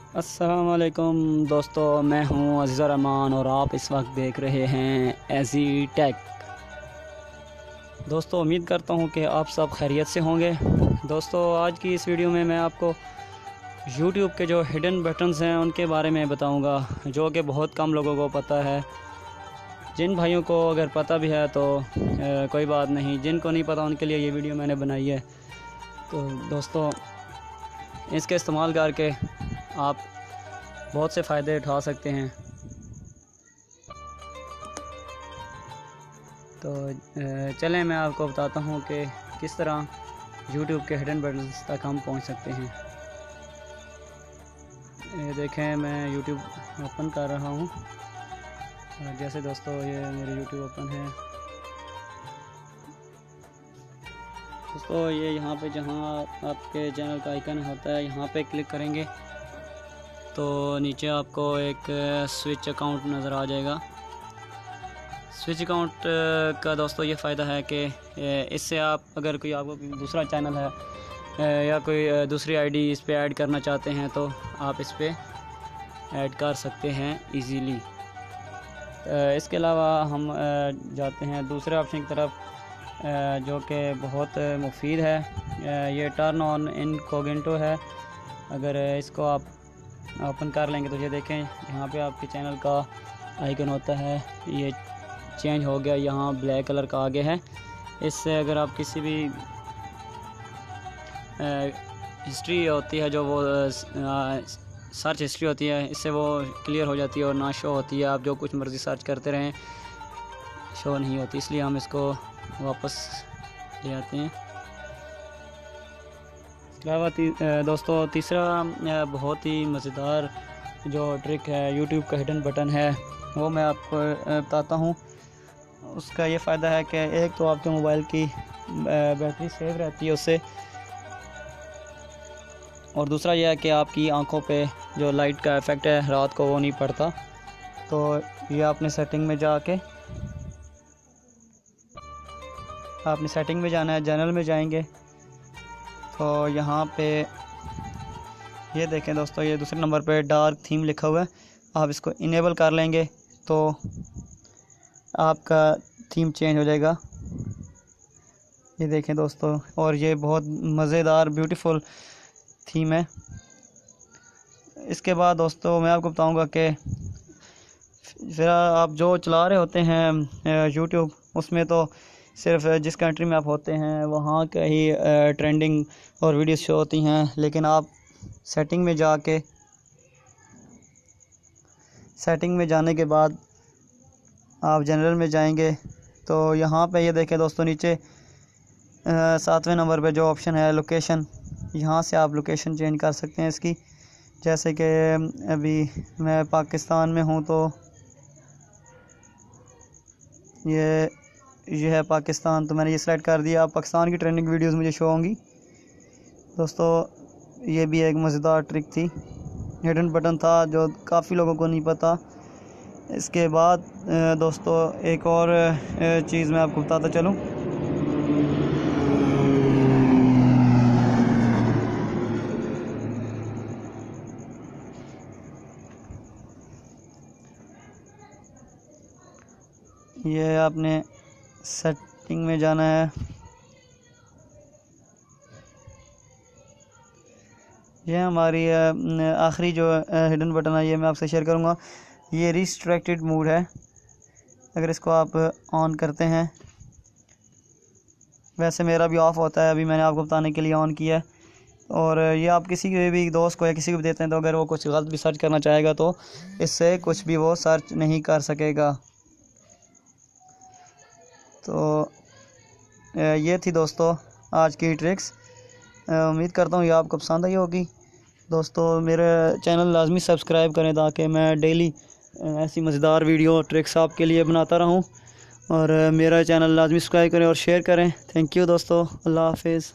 अस्सलामुअलैकुम दोस्तों, मैं हूं अज़ीज़ुर रहमान और आप इस वक्त देख रहे हैं एजी टेक। दोस्तों, उम्मीद करता हूं कि आप सब खैरियत से होंगे। दोस्तों, आज की इस वीडियो में मैं आपको YouTube के जो हिडन बटन्स हैं उनके बारे में बताऊंगा, जो कि बहुत कम लोगों को पता है। जिन भाइयों को अगर पता भी है तो कोई बात नहीं, जिनको नहीं पता उनके लिए ये वीडियो मैंने बनाई है। तो दोस्तों, इसके इस्तेमाल करके आप बहुत से फ़ायदे उठा सकते हैं। तो चलें मैं आपको बताता हूँ कि किस तरह YouTube के हिडन बटन्स तक हम पहुँच सकते हैं। ये देखें, मैं YouTube ओपन कर रहा हूँ। जैसे दोस्तों, ये मेरी YouTube ओपन है। दोस्तों, ये यहाँ पे जहाँ आपके चैनल का आइकन होता है, यहाँ पे क्लिक करेंगे तो नीचे आपको एक स्विच अकाउंट नज़र आ जाएगा। स्विच अकाउंट का दोस्तों ये फ़ायदा है कि इससे आप अगर कोई आपको दूसरा चैनल है या कोई दूसरी आईडी इस पे ऐड करना चाहते हैं तो आप इस पे ऐड कर सकते हैं इजीली। इसके अलावा हम जाते हैं दूसरे ऑप्शन की तरफ, जो कि बहुत मुफीद है। ये टर्न ऑन इनकॉग्निटो है। अगर इसको आप ओपन कर लेंगे तो ये देखें, यहाँ पे आपके चैनल का आइकन होता है, ये चेंज हो गया, यहाँ ब्लैक कलर का आगे है। इससे अगर आप किसी भी हिस्ट्री होती है, जो वो सर्च हिस्ट्री होती है, इससे वो क्लियर हो जाती है और ना शो होती है। आप जो कुछ मर्ज़ी सर्च करते रहें, शो नहीं होती, इसलिए हम इसको वापस ले आते हैं। इसके अलावा दोस्तों, तीसरा बहुत ही मज़ेदार जो ट्रिक है YouTube का हिडन बटन है, वो मैं आपको बताता हूँ। उसका ये फ़ायदा है कि एक तो आपके मोबाइल की बैटरी सेव रहती है उससे, और दूसरा यह है कि आपकी आंखों पे जो लाइट का इफ़ेक्ट है रात को वो नहीं पड़ता। तो ये आपने सेटिंग में जाना है, जनरल में जाएंगे तो यहाँ पे ये देखें दोस्तों, ये दूसरे नंबर पे डार्क थीम लिखा हुआ है। आप इसको इनेबल कर लेंगे तो आपका थीम चेंज हो जाएगा। ये देखें दोस्तों, और ये बहुत मज़ेदार ब्यूटीफुल थीम है। इसके बाद दोस्तों मैं आपको बताऊंगा कि फिर आप जो चला रहे होते हैं YouTube, उसमें तो सिर्फ जिस कंट्री में आप होते हैं वहाँ का ही ट्रेंडिंग और वीडियोस शो होती हैं, लेकिन आप सेटिंग में जाने के बाद आप जनरल में जाएंगे तो यहाँ पे ये देखें दोस्तों, नीचे 7वें नंबर पे जो ऑप्शन है लोकेशन, यहाँ से आप लोकेशन चेंज कर सकते हैं इसकी। जैसे कि अभी मैं पाकिस्तान में हूँ तो ये है पाकिस्तान, तो मैंने ये सेलेक्ट कर दिया। पाकिस्तान की ट्रेंडिंग वीडियोस मुझे शो होंगी। दोस्तों, ये भी एक मज़ेदार ट्रिक थी, हिडन बटन था जो काफ़ी लोगों को नहीं पता। इसके बाद दोस्तों एक और चीज़ मैं आपको बताता चलूँ। ये आपने सेटिंग में जाना है। ये हमारी आखिरी जो हिडन बटन है, ये मैं आपसे शेयर करूँगा। ये रिस्ट्रिक्टेड मोड है। अगर इसको आप ऑन करते हैं, वैसे मेरा भी ऑफ़ होता है, अभी मैंने आपको बताने के लिए ऑन किया है। और ये आप किसी के भी दोस्त को या किसी को भी देते हैं तो अगर वो कुछ गलत भी सर्च करना चाहेगा तो इससे कुछ भी वो सर्च नहीं कर सकेगा। तो ये थी दोस्तों आज की ट्रिक्स। उम्मीद करता हूँ ये आपको पसंद आई होगी। दोस्तों, मेरे चैनल लाजमी सब्सक्राइब करें ताकि मैं डेली ऐसी मज़ेदार वीडियो ट्रिक्स आपके लिए बनाता रहूँ। और मेरा चैनल लाजमी सब्सक्राइब करें और शेयर करें। थैंक यू दोस्तों, अल्लाह हाफिज़।